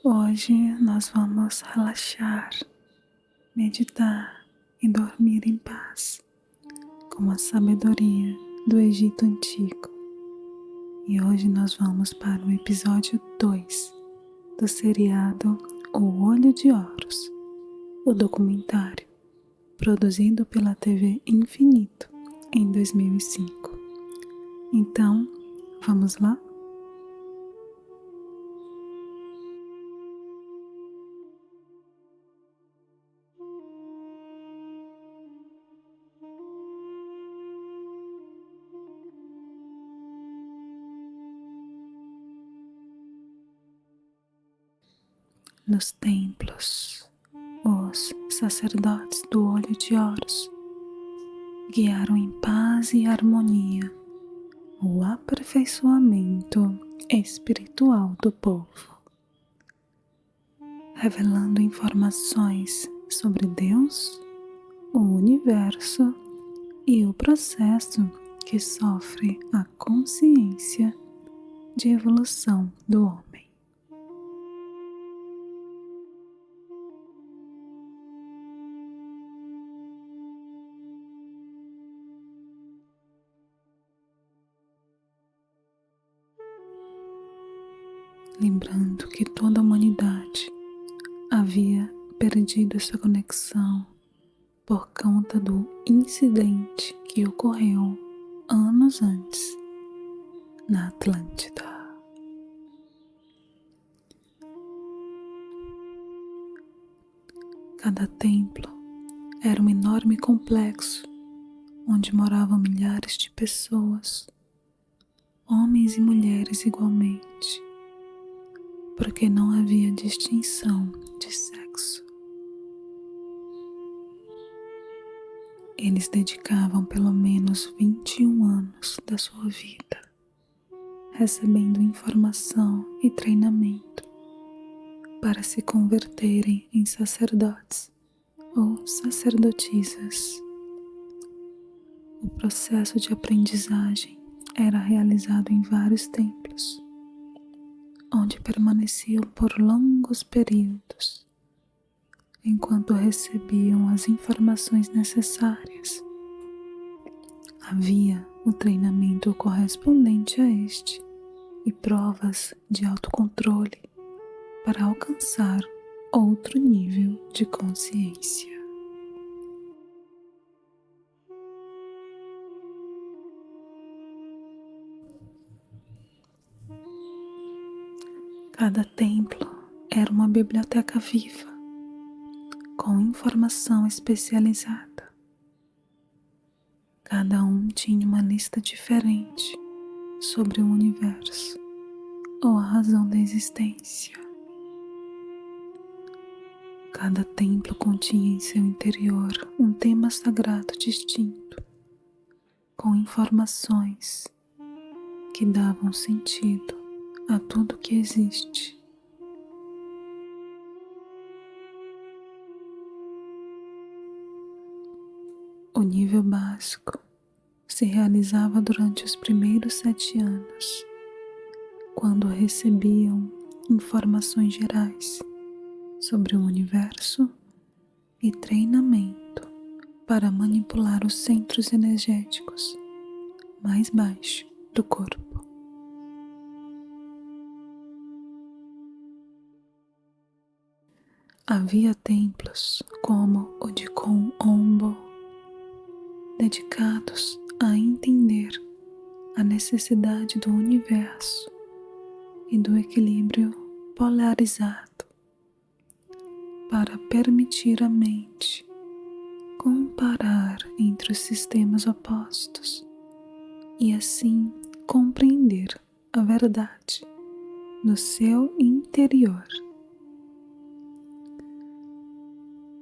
Hoje nós vamos relaxar, meditar e dormir em paz com a sabedoria do Egito Antigo. E hoje nós vamos para o episódio 2 do seriado O Olho de Horus, o documentário produzido pela TV Infinito em 2005. Então, vamos lá? Nos templos, os sacerdotes do Olho de Horus guiaram em paz e harmonia o aperfeiçoamento espiritual do povo, revelando informações sobre Deus, o universo e o processo que sofre a consciência de evolução do homem. Lembrando que toda a humanidade havia perdido essa conexão por conta do incidente que ocorreu anos antes na Atlântida. Cada templo era um enorme complexo onde moravam milhares de pessoas, homens e mulheres igualmente, porque não havia distinção de sexo. Eles dedicavam pelo menos 21 anos da sua vida recebendo informação e treinamento para se converterem em sacerdotes ou sacerdotisas. O processo de aprendizagem era realizado em vários templos, onde permaneciam por longos períodos, enquanto recebiam as informações necessárias. Havia o treinamento correspondente a este e provas de autocontrole para alcançar outro nível de consciência. Cada templo era uma biblioteca viva, com informação especializada. Cada um tinha uma lista diferente sobre o universo ou a razão da existência. Cada templo continha em seu interior um tema sagrado distinto, com informações que davam sentido a tudo que existe. O nível básico se realizava durante os primeiros 7 anos, quando recebiam informações gerais sobre o universo e treinamento para manipular os centros energéticos mais baixos do corpo. Havia templos como o de Kon Ombo, dedicados a entender a necessidade do universo e do equilíbrio polarizado para permitir à mente comparar entre os sistemas opostos e assim compreender a verdade no seu interior.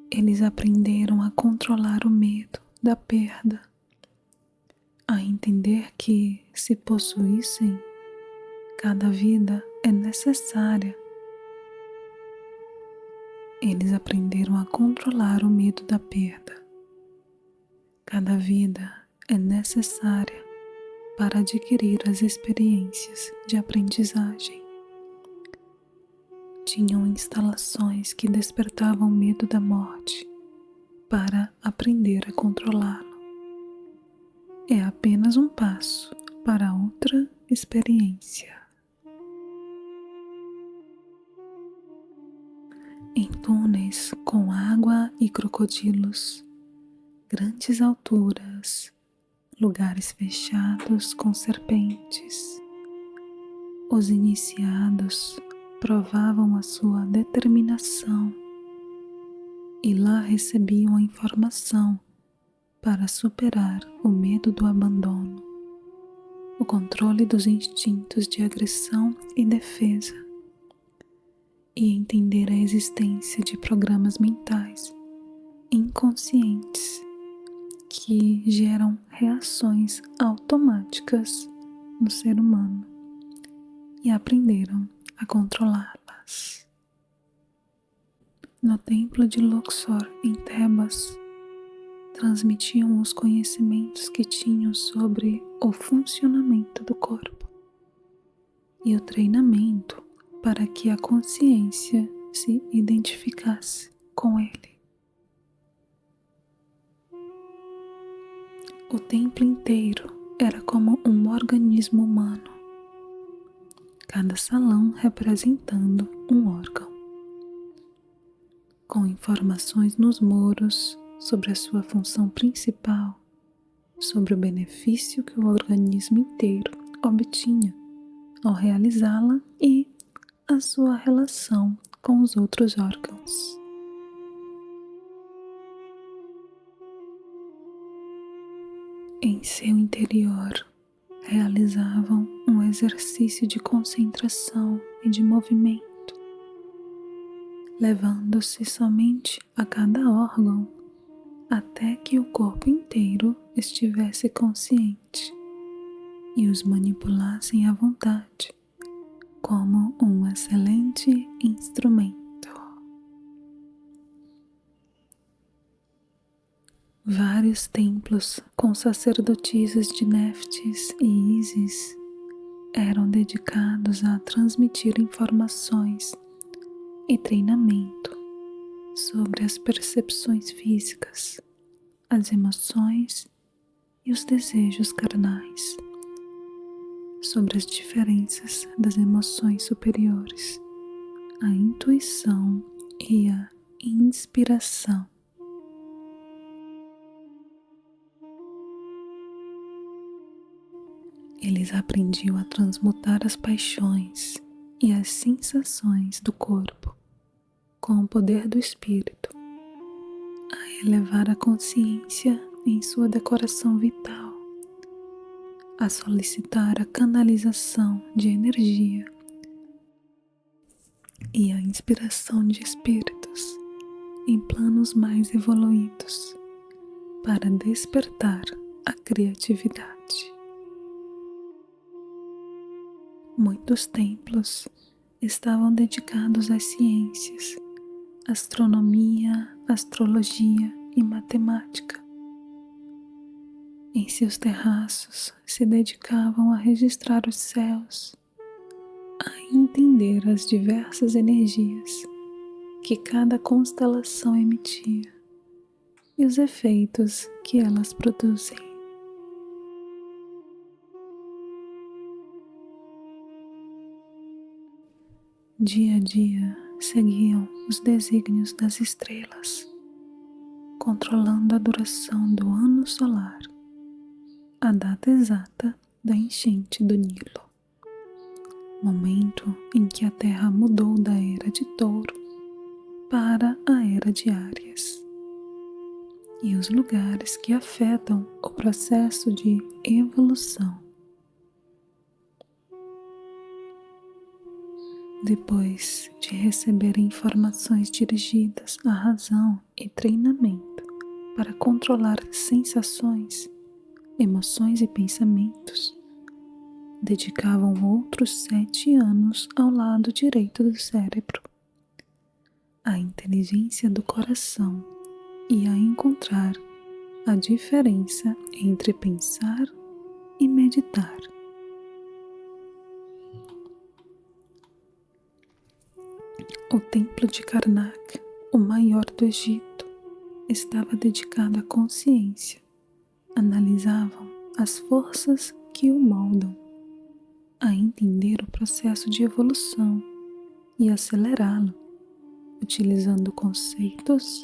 Eles aprenderam a controlar o medo da perda, a entender que, se possuíssem, cada vida é necessária. Eles aprenderam a controlar o medo da perda. Cada vida é necessária para adquirir as experiências de aprendizagem. tinham instalações que despertavam medo da morte para aprender a controlá-lo. É apenas um passo para outra experiência. Em túneis com água e crocodilos, grandes alturas, lugares fechados com serpentes, os iniciados provavam a sua determinação e lá recebiam a informação para superar o medo do abandono, o controle dos instintos de agressão e defesa e entender a existência de programas mentais inconscientes que geram reações automáticas no ser humano e aprenderam a controlá-las. No templo de Luxor, em Tebas, transmitiam os conhecimentos que tinham sobre o funcionamento do corpo e o treinamento para que a consciência se identificasse com ele. O templo inteiro era como um organismo humano, cada salão representando um órgão, com informações nos muros sobre a sua função principal, sobre o benefício que o organismo inteiro obtinha ao realizá-la e a sua relação com os outros órgãos. Em seu interior, realizavam um exercício de concentração e de movimento, levando-se somente a cada órgão até que o corpo inteiro estivesse consciente e os manipulassem à vontade, como um excelente instrumento. Vários templos com sacerdotisas de Néftis e Ísis eram dedicados a transmitir informações e treinamento sobre as percepções físicas, as emoções e os desejos carnais, sobre as diferenças das emoções superiores, a intuição e a inspiração. Eles aprendiam a transmutar as paixões e as sensações do corpo com o poder do espírito, a elevar a consciência em sua decoração vital, a solicitar a canalização de energia e a inspiração de espíritos em planos mais evoluídos para despertar a criatividade. Muitos templos estavam dedicados às ciências, astronomia, astrologia e matemática. Em seus terraços se dedicavam a registrar os céus, a entender as diversas energias que cada constelação emitia e os efeitos que elas produzem. Dia a dia seguiam os desígnios das estrelas, controlando a duração do ano solar, a data exata da enchente do Nilo, momento em que a Terra mudou da era de Touro para a era de Áries, e os lugares que afetam o processo de evolução. Depois de receber informações dirigidas à razão e treinamento para controlar sensações, emoções e pensamentos, dedicavam outros 7 anos ao lado direito do cérebro, à inteligência do coração e a encontrar a diferença entre pensar e meditar. O templo de Karnak, o maior do Egito, estava dedicado à consciência. Analisavam as forças que o moldam, a entender o processo de evolução e acelerá-lo, utilizando conceitos,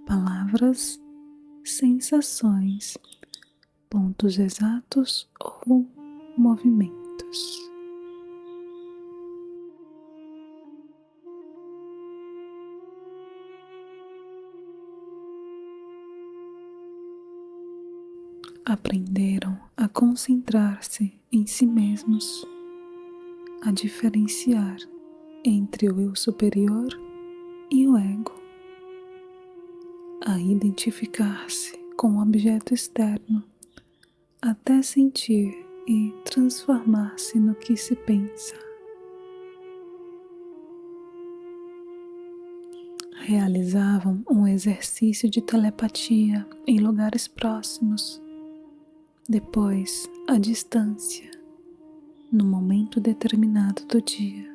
palavras, sensações, pontos exatos ou movimentos. Aprenderam a concentrar-se em si mesmos, a diferenciar entre o eu superior e o ego, a identificar-se com o objeto externo, até sentir e transformar-se no que se pensa. Realizavam um exercício de telepatia em lugares próximos, depois à distância, no momento determinado do dia,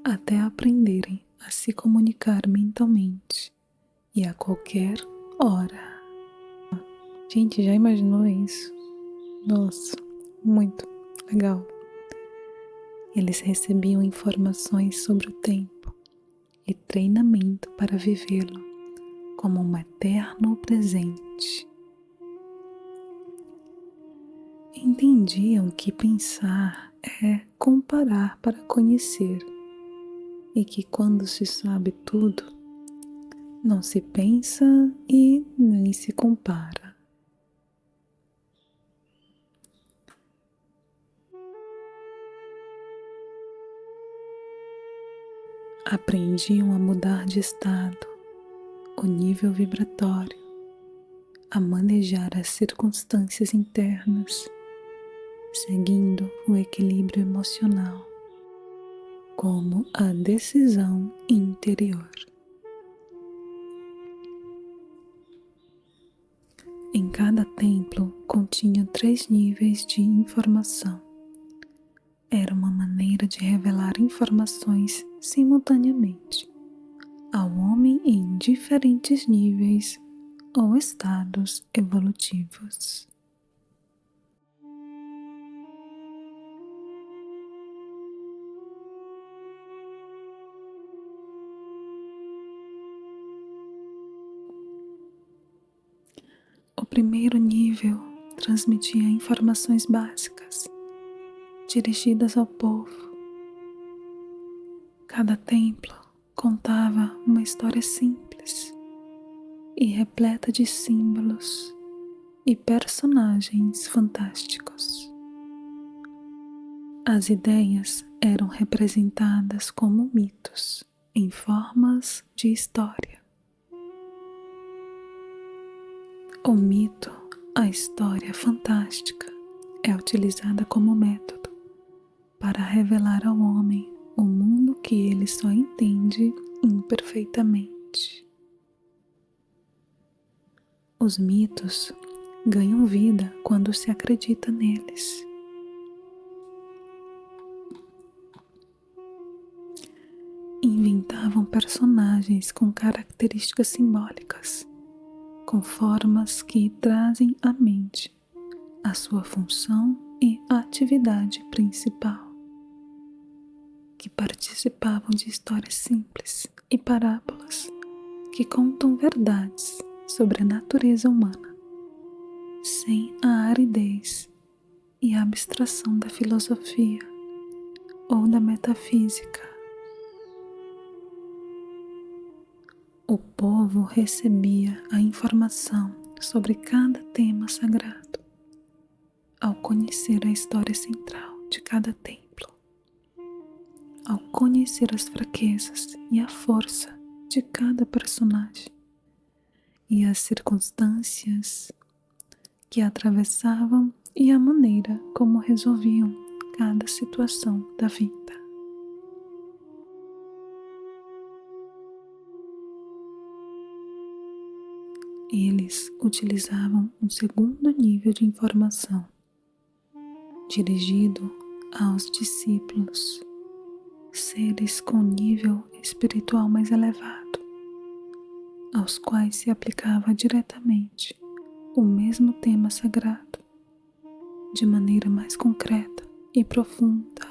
até aprenderem a se comunicar mentalmente e a qualquer hora. Gente, já imaginou isso? Nossa, muito legal. Eles recebiam informações sobre o tempo e treinamento para vivê-lo como um eterno presente. Entendiam que pensar é comparar para conhecer e que quando se sabe tudo, não se pensa e nem se compara. Aprendiam a mudar de estado, o nível vibratório, a manejar as circunstâncias internas, seguindo o equilíbrio emocional, como a decisão interior. Em cada templo continha 3 níveis de informação. Era uma maneira de revelar informações simultaneamente ao homem em diferentes níveis ou estados evolutivos. O primeiro nível transmitia informações básicas, dirigidas ao povo. Cada templo contava uma história simples e repleta de símbolos e personagens fantásticos. As ideias eram representadas como mitos em formas de história. O mito, a história fantástica, é utilizada como método para revelar ao homem o mundo que ele só entende imperfeitamente. Os mitos ganham vida quando se acredita neles. Inventavam personagens com características simbólicas, com formas que trazem à mente a sua função e atividade principal, que participavam de histórias simples e parábolas que contam verdades sobre a natureza humana, sem a aridez e a abstração da filosofia ou da metafísica. O povo recebia a informação sobre cada tema sagrado ao conhecer a história central de cada templo, ao conhecer as fraquezas e a força de cada personagem e as circunstâncias que atravessavam e a maneira como resolviam cada situação da vida. Eles utilizavam um segundo nível de informação, dirigido aos discípulos, seres com nível espiritual mais elevado, aos quais se aplicava diretamente o mesmo tema sagrado, de maneira mais concreta e profunda.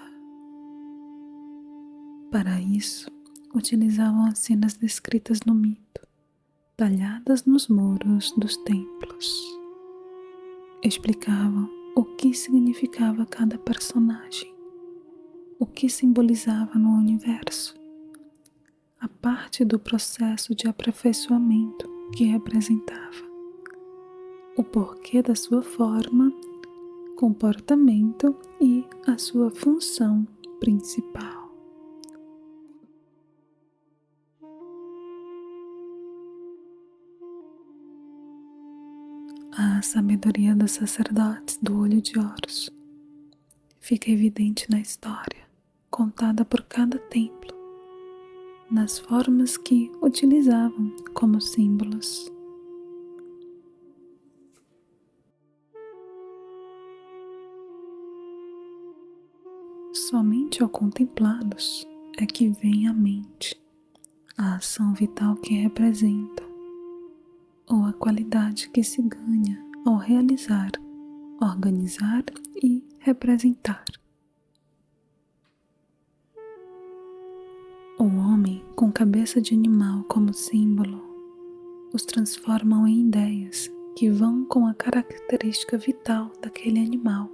Para isso, utilizavam as cenas descritas no mito, talhadas nos muros dos templos. Explicavam o que significava cada personagem, o que simbolizava no universo, a parte do processo de aperfeiçoamento que representava, o porquê da sua forma, comportamento e a sua função principal. A sabedoria dos sacerdotes do Olho de Horus fica evidente na história contada por cada templo, nas formas que utilizavam como símbolos. Somente ao contemplá-los é que vem à mente a ação vital que representa, ou a qualidade que se ganha ao realizar, organizar e representar. O homem com cabeça de animal como símbolo os transformam em ideias que vão com a característica vital daquele animal.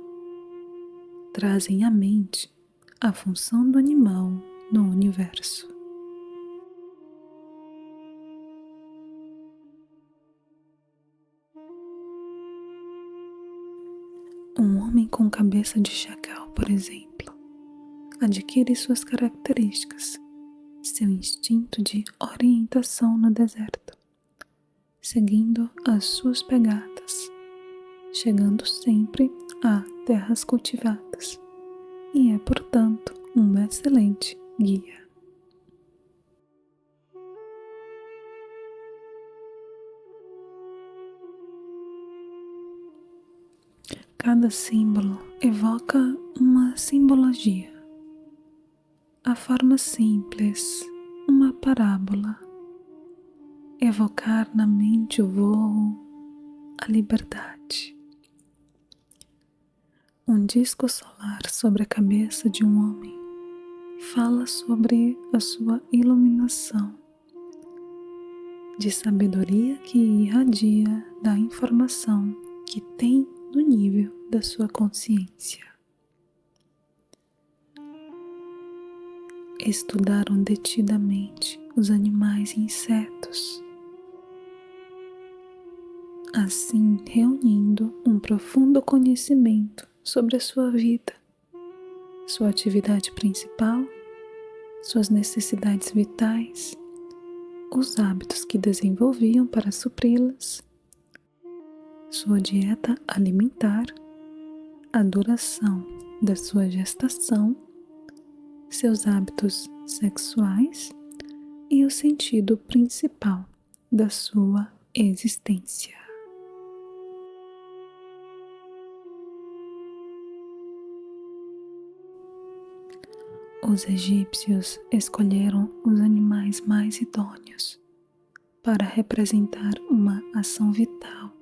Trazem à mente a função do animal no universo. Um homem com cabeça de chacal, por exemplo, adquire suas características, seu instinto de orientação no deserto, seguindo as suas pegadas, chegando sempre a terras cultivadas, e é, portanto, um excelente guia. Cada símbolo evoca uma simbologia. A forma simples, uma parábola. Evocar na mente o voo, a liberdade. Um disco solar sobre a cabeça de um homem fala sobre a sua iluminação, de sabedoria que irradia da informação que tem no nível da sua consciência. Estudaram detidamente os animais e insetos, assim reunindo um profundo conhecimento sobre a sua vida, sua atividade principal, suas necessidades vitais, os hábitos que desenvolviam para supri-las, sua dieta alimentar, a duração da sua gestação, seus hábitos sexuais e o sentido principal da sua existência. Os egípcios escolheram os animais mais idôneos para representar uma ação vital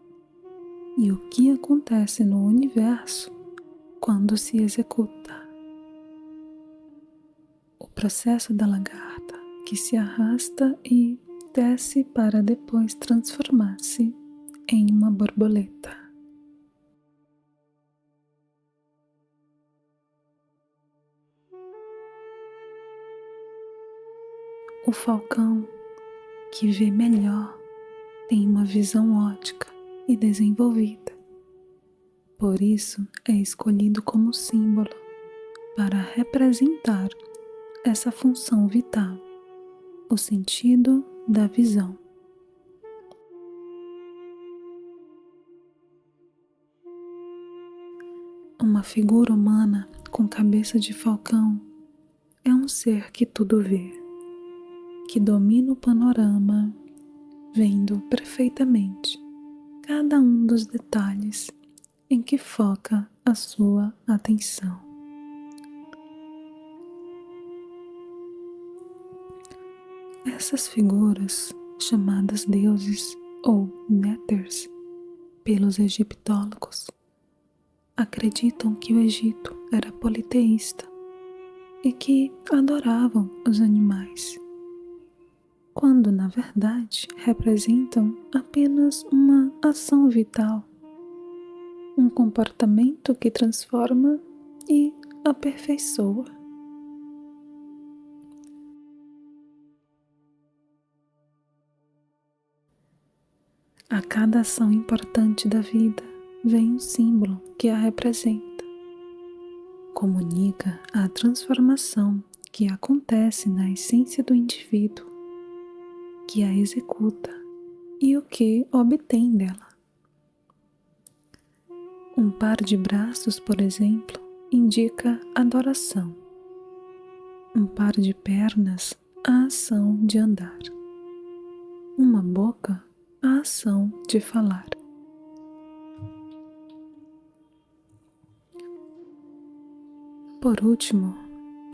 e o que acontece no universo quando se executa. O processo da lagarta que se arrasta e desce para depois transformar-se em uma borboleta. O falcão, que vê melhor, tem uma visão ótica e desenvolvida. Por isso é escolhido como símbolo para representar essa função vital, o sentido da visão. Uma figura humana com cabeça de falcão é um ser que tudo vê, que domina o panorama, vendo perfeitamente cada um dos detalhes em que foca a sua atenção. Essas figuras, chamadas deuses ou néters pelos egiptólogos, acreditam que o Egito era politeísta e que adoravam os animais, quando na verdade representam apenas uma ação vital, um comportamento que transforma e aperfeiçoa. A cada ação importante da vida vem um símbolo que a representa. Comunica a transformação que acontece na essência do indivíduo, que a executa e o que obtém dela. Um par de braços, por exemplo, indica adoração. Um par de pernas, a ação de andar. Uma boca, a ação de falar. Por último,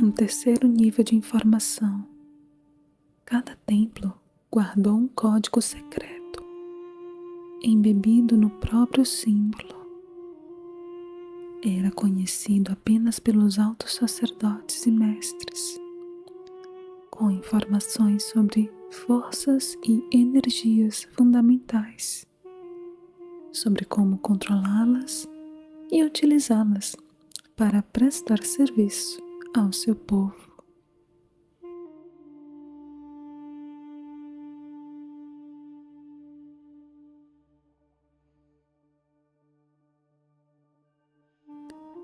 um terceiro nível de informação. Cada templo guardou um código secreto, embebido no próprio símbolo. Era conhecido apenas pelos altos sacerdotes e mestres, com informações sobre forças e energias fundamentais, sobre como controlá-las e utilizá-las para prestar serviço ao seu povo.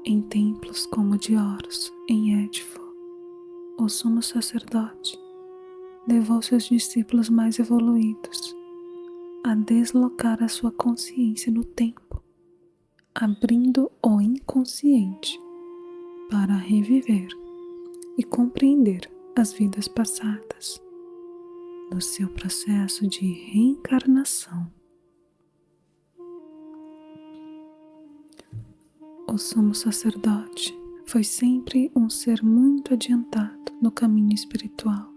Em templos como o de Horus, em Édifo, o sumo sacerdote levou seus discípulos mais evoluídos a deslocar a sua consciência no tempo, abrindo o inconsciente para reviver e compreender as vidas passadas no seu processo de reencarnação. O sumo sacerdote foi sempre um ser muito adiantado no caminho espiritual.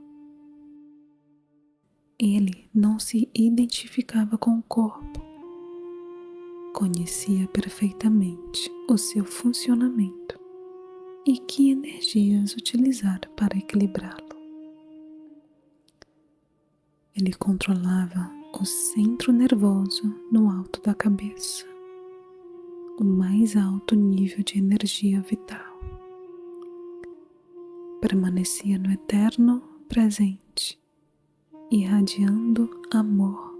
Ele não se identificava com o corpo, conhecia perfeitamente o seu funcionamento e que energias utilizar para equilibrá-lo. Ele controlava o centro nervoso no alto da cabeça, o mais alto nível de energia vital. Permanecia no eterno presente, irradiando amor,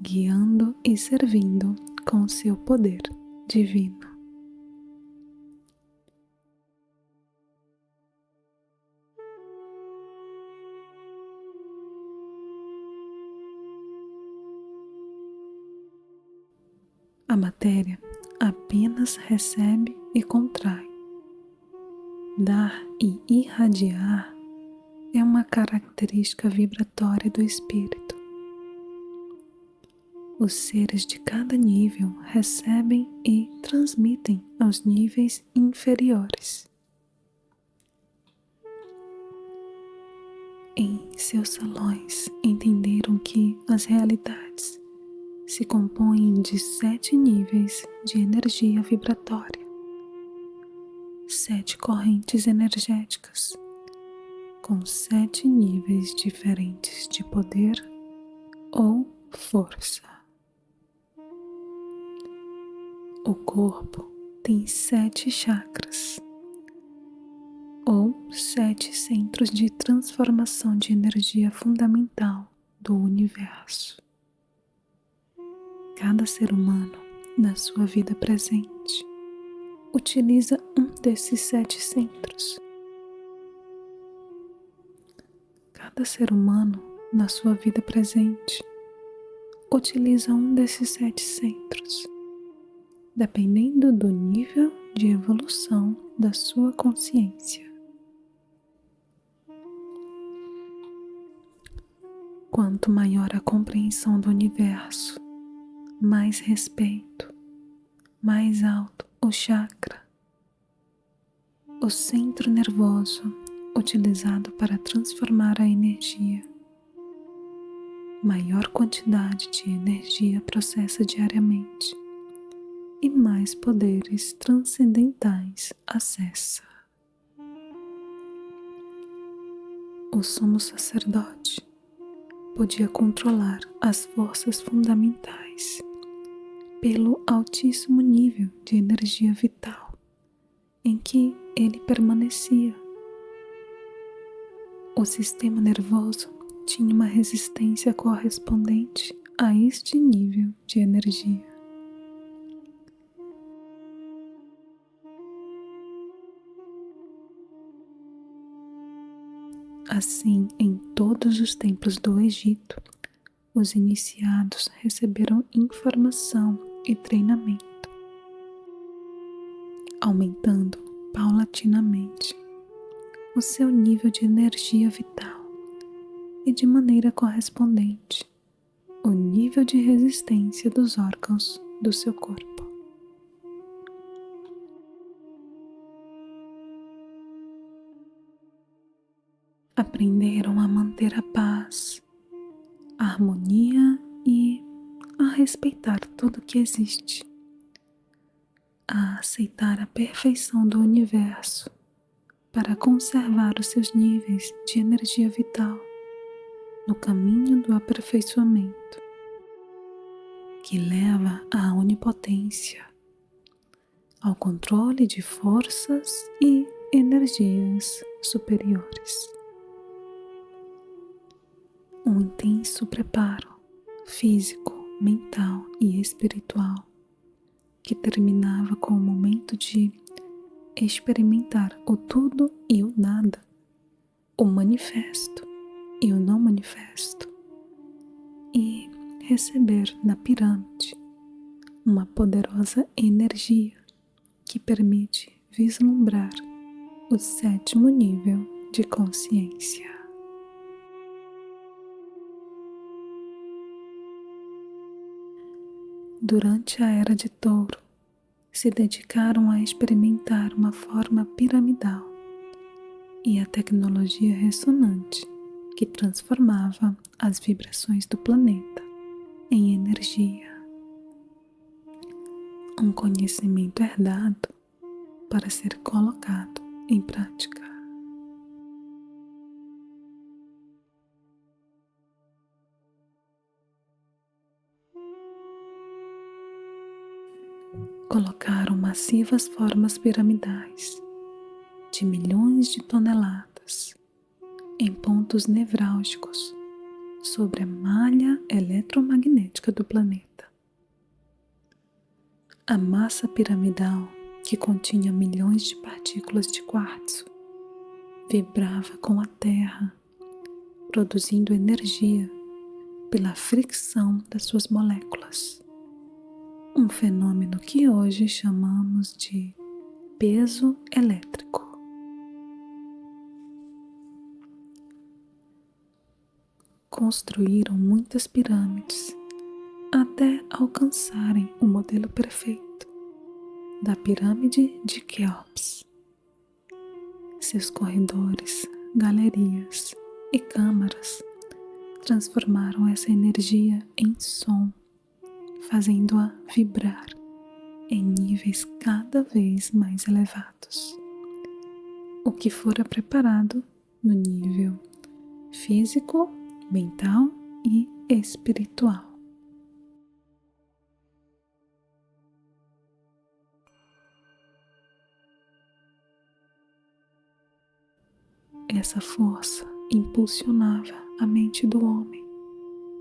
guiando e servindo com seu poder divino. A matéria apenas recebe e contrai. Dar e irradiar é uma característica vibratória do espírito. Os seres de cada nível recebem e transmitem aos níveis inferiores. Em seus salões, entenderam que as realidades se compõem de 7 níveis de energia vibratória, 7 correntes energéticas, com 7 níveis diferentes de poder ou força. O corpo tem 7 chakras, ou 7 centros de transformação de energia fundamental do universo. Cada ser humano, na sua vida presente, utiliza um desses 7 centros. Cada ser humano, na sua vida presente, utiliza um desses 7 centros, dependendo do nível de evolução da sua consciência. Quanto maior a compreensão do universo, mais respeito, mais alto o chakra, o centro nervoso utilizado para transformar a energia. Maior quantidade de energia processa diariamente e mais poderes transcendentais acessa. O sumo sacerdote podia controlar as forças fundamentais pelo altíssimo nível de energia vital em que ele permanecia. O sistema nervoso tinha uma resistência correspondente a este nível de energia. Assim, em todos os templos do Egito, os iniciados receberam informação e treinamento, aumentando paulatinamente o seu nível de energia vital e, de maneira correspondente, o nível de resistência dos órgãos do seu corpo. Aprenderam a manter a paz, a harmonia e a respeitar tudo que existe, a aceitar a perfeição do universo para conservar os seus níveis de energia vital no caminho do aperfeiçoamento, que leva à onipotência, ao controle de forças e energias superiores. Um intenso preparo físico, mental e espiritual que terminava com o momento de experimentar o tudo e o nada, o manifesto e o não manifesto, e receber na pirâmide uma poderosa energia que permite vislumbrar o 7º nível de consciência. Durante a Era de Touro, se dedicaram a experimentar uma forma piramidal e a tecnologia ressonante que transformava as vibrações do planeta em energia. Um conhecimento herdado para ser colocado em prática. Colocaram massivas formas piramidais de milhões de toneladas em pontos nevrálgicos sobre a malha eletromagnética do planeta. A massa piramidal, que continha milhões de partículas de quartzo, vibrava com a Terra, produzindo energia pela fricção das suas moléculas. Um fenômeno que hoje chamamos de peso elétrico. Construíram muitas pirâmides até alcançarem o modelo perfeito da pirâmide de Quéops. Seus corredores, galerias e câmaras transformaram essa energia em som, fazendo-a vibrar em níveis cada vez mais elevados, o que fora preparado no nível físico, mental e espiritual. Essa força impulsionava a mente do homem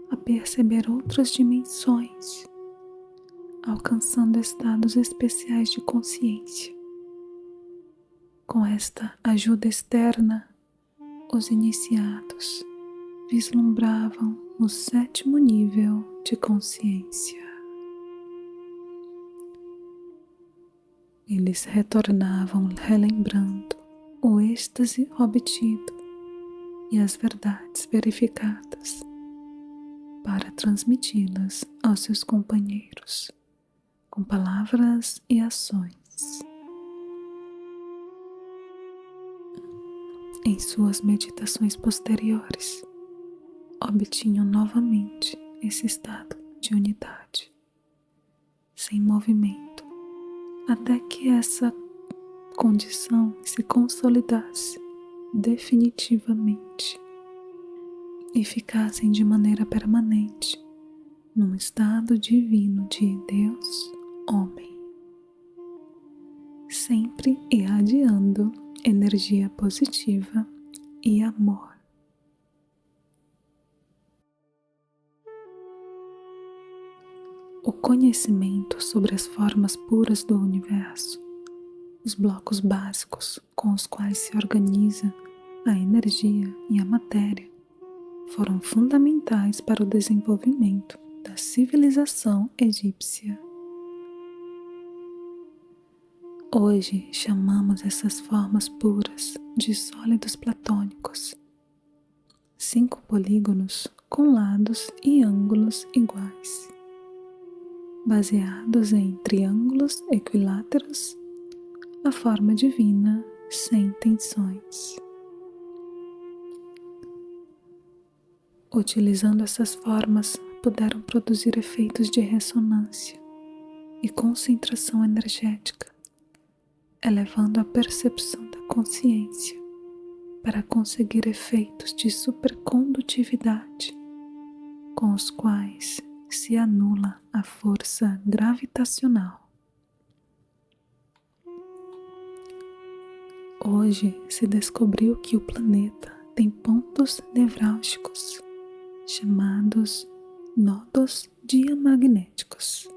a perceber outras dimensões, alcançando estados especiais de consciência. Com esta ajuda externa, os iniciados vislumbravam o 7º nível de consciência. Eles retornavam relembrando o êxtase obtido e as verdades verificadas para transmiti-las aos seus companheiros com palavras e ações. em suas meditações posteriores, obtinham novamente esse estado de unidade, sem movimento, até que essa condição se consolidasse definitivamente e ficassem de maneira permanente num estado divino de Deus-Homem, sempre irradiando energia positiva e amor. O conhecimento sobre as formas puras do universo, os blocos básicos com os quais se organiza a energia e a matéria, foram fundamentais para o desenvolvimento da civilização egípcia. Hoje chamamos essas formas puras de sólidos platônicos, 5 polígonos com lados e ângulos iguais, baseados em triângulos equiláteros, a forma divina sem tensões. Utilizando essas formas, puderam produzir efeitos de ressonância e concentração energética, elevando a percepção da consciência para conseguir efeitos de supercondutividade, com os quais se anula a força gravitacional. Hoje se descobriu que o planeta tem pontos nevrálgicos, chamados nodos diamagnéticos,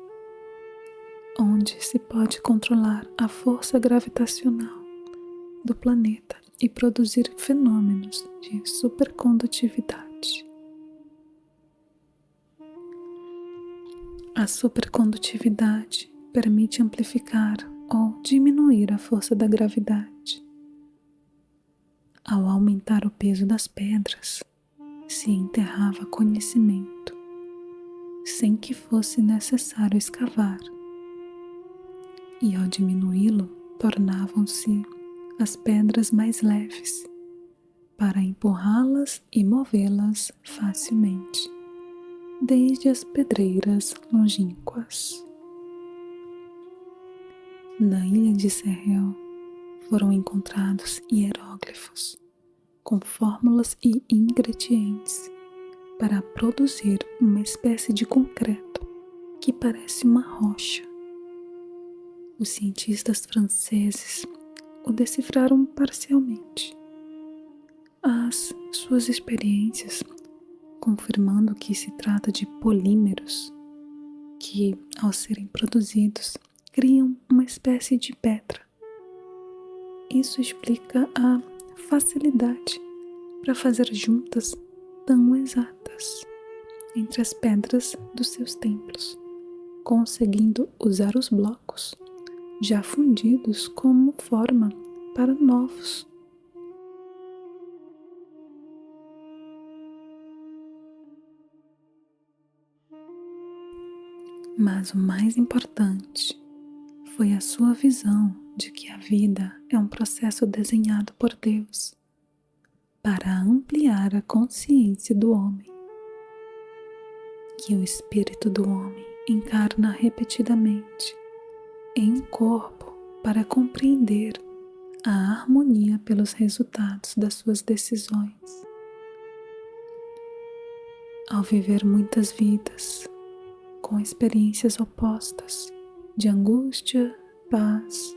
onde se pode controlar a força gravitacional do planeta e produzir fenômenos de supercondutividade. A supercondutividade permite amplificar ou diminuir a força da gravidade. Ao aumentar o peso das pedras, se enterrava conhecimento, sem que fosse necessário escavar, e ao diminuí-lo, tornavam-se as pedras mais leves, para empurrá-las e movê-las facilmente, desde as pedreiras longínquas. Na ilha de Sehel foram encontrados hieróglifos com fórmulas e ingredientes para produzir uma espécie de concreto que parece uma rocha. Os cientistas franceses o decifraram parcialmente. As suas experiências, confirmando que se trata de polímeros, que, ao serem produzidos, criam uma espécie de pedra. Isso explica a facilidade para fazer juntas tão exatas entre as pedras dos seus templos, conseguindo usar os blocos já fundidos como forma para novos. Mas o mais importante foi a sua visão de que a vida é um processo desenhado por Deus para ampliar a consciência do homem, que o espírito do homem encarna repetidamente em um corpo para compreender a harmonia pelos resultados das suas decisões. Ao viver muitas vidas com experiências opostas de angústia, paz,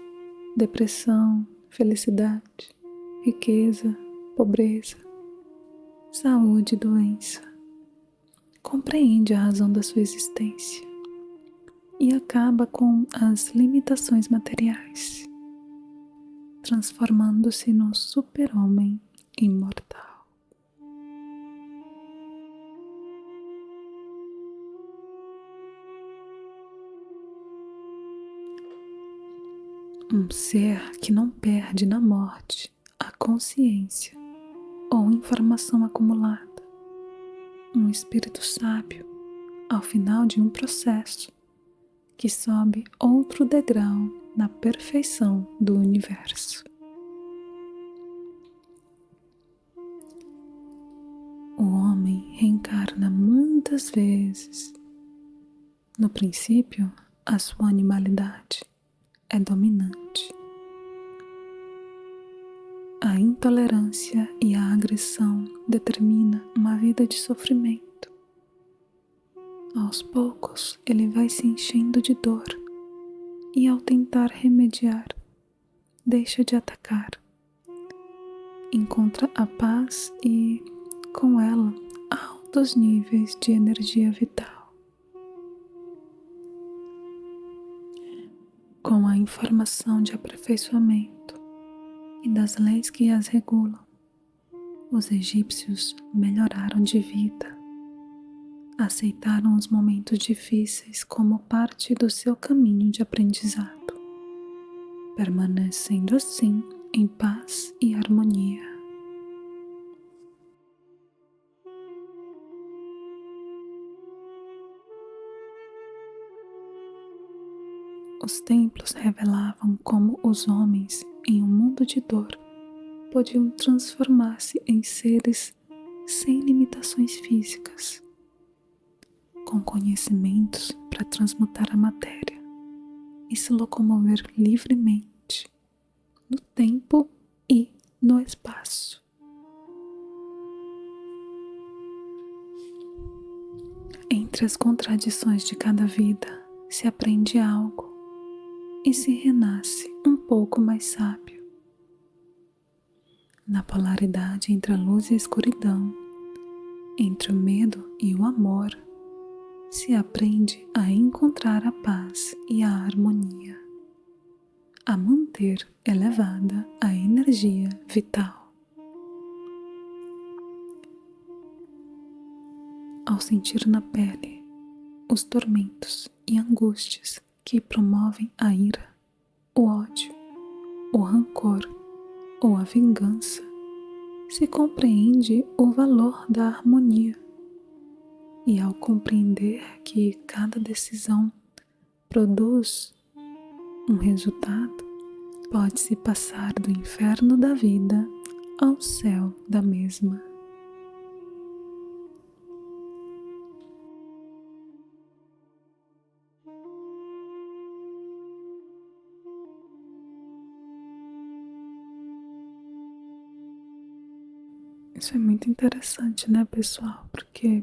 depressão, felicidade, riqueza, pobreza, saúde e doença, compreende a razão da sua existência e acaba com as limitações materiais, transformando-se num super-homem imortal. Um ser que não perde na morte a consciência ou informação acumulada. Um espírito sábio ao final de um processo que sobe outro degrau na perfeição do universo. reencarna muitas vezes. No princípio, a sua animalidade é dominante. A intolerância e a agressão determinam uma vida de sofrimento. Aos poucos, ele vai se enchendo de dor e, ao tentar remediar, deixa de atacar. Encontra a paz e, com ela, altos níveis de energia vital. Com a informação de aperfeiçoamento e das leis que as regulam, os egípcios melhoraram de vida. Aceitaram os momentos difíceis como parte do seu caminho de aprendizado, permanecendo assim em paz e harmonia. Os templos revelavam como os homens, em um mundo de dor, podiam transformar-se em seres sem limitações físicas, com conhecimentos para transmutar a matéria e se locomover livremente no tempo e no espaço. Entre as contradições de cada vida se aprende algo e se renasce um pouco mais sábio. Na polaridade entre a luz e a escuridão, entre o medo e o amor, se aprende a encontrar a paz e a harmonia, a manter elevada a energia vital. Ao sentir na pele os tormentos e angústias que promovem a ira, o ódio, o rancor ou a vingança, se compreende o valor da harmonia. E ao compreender que cada decisão produz um resultado, pode-se passar do inferno da vida ao céu da mesma. Isso é muito interessante, né, pessoal? Porque,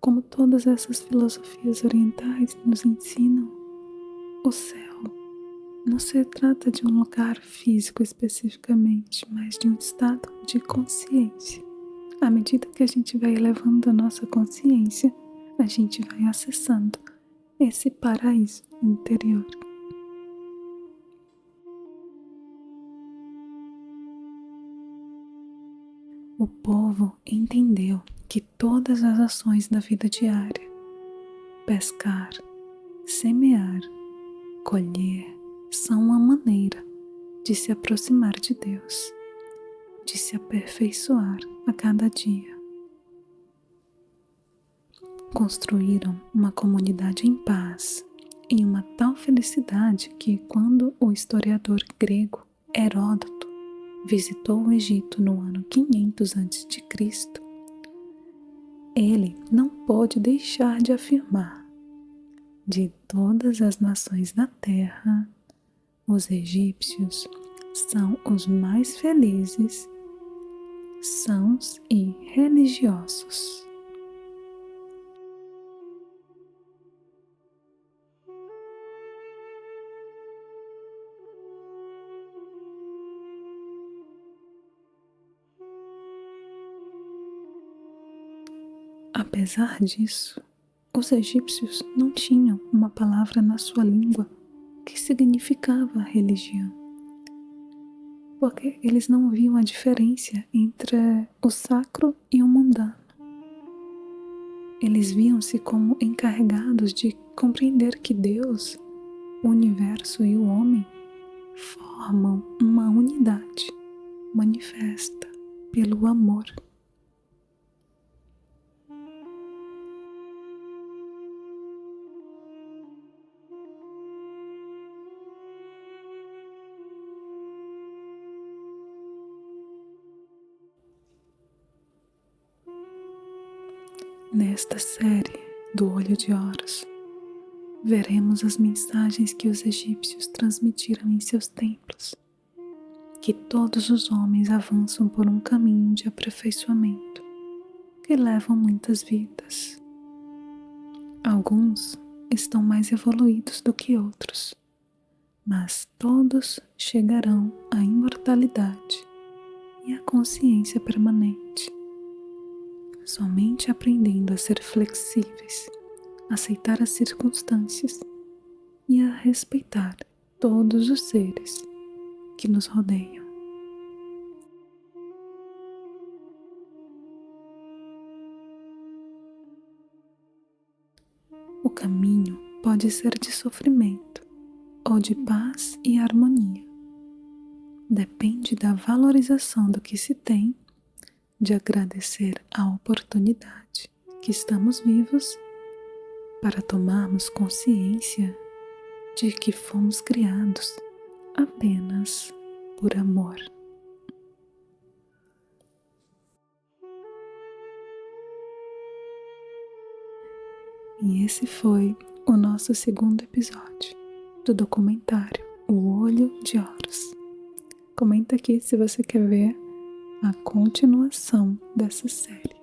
como todas essas filosofias orientais nos ensinam, o céu não se trata de um lugar físico especificamente, mas de um estado de consciência. À medida que a gente vai elevando a nossa consciência, a gente vai acessando esse paraíso interior. O povo entendeu que todas as ações da vida diária, pescar, semear, colher, são uma maneira de se aproximar de Deus, de se aperfeiçoar a cada dia. Construíram uma comunidade em paz e uma tal felicidade que, quando o historiador grego Heródoto visitou o Egito no ano 500 a.C., ele não pôde deixar de afirmar: de todas as nações da terra, os egípcios são os mais felizes, sãos e religiosos. Apesar disso, os egípcios não tinham uma palavra na sua língua que significava religião, porque eles não viam a diferença entre o sacro e o mundano. Eles viam-se como encarregados de compreender que Deus, o universo e o homem formam uma unidade manifesta pelo amor. Nesta série do Olho de Horus, veremos as mensagens que os egípcios transmitiram em seus templos, que todos os homens avançam por um caminho de aperfeiçoamento que levam muitas vidas. Alguns estão mais evoluídos do que outros, mas todos chegarão à imortalidade e à consciência permanente. Somente aprendendo a ser flexíveis, aceitar as circunstâncias e a respeitar todos os seres que nos rodeiam. O caminho pode ser de sofrimento ou de paz e harmonia. Depende da valorização do que se tem, de agradecer a oportunidade que estamos vivos para tomarmos consciência de que fomos criados apenas por amor. E esse foi o nosso segundo episódio do documentário O Olho de Horus. Comenta aqui se você quer ver a continuação dessa série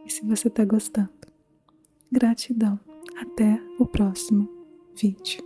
e se você está gostando. Gratidão. Até o próximo vídeo.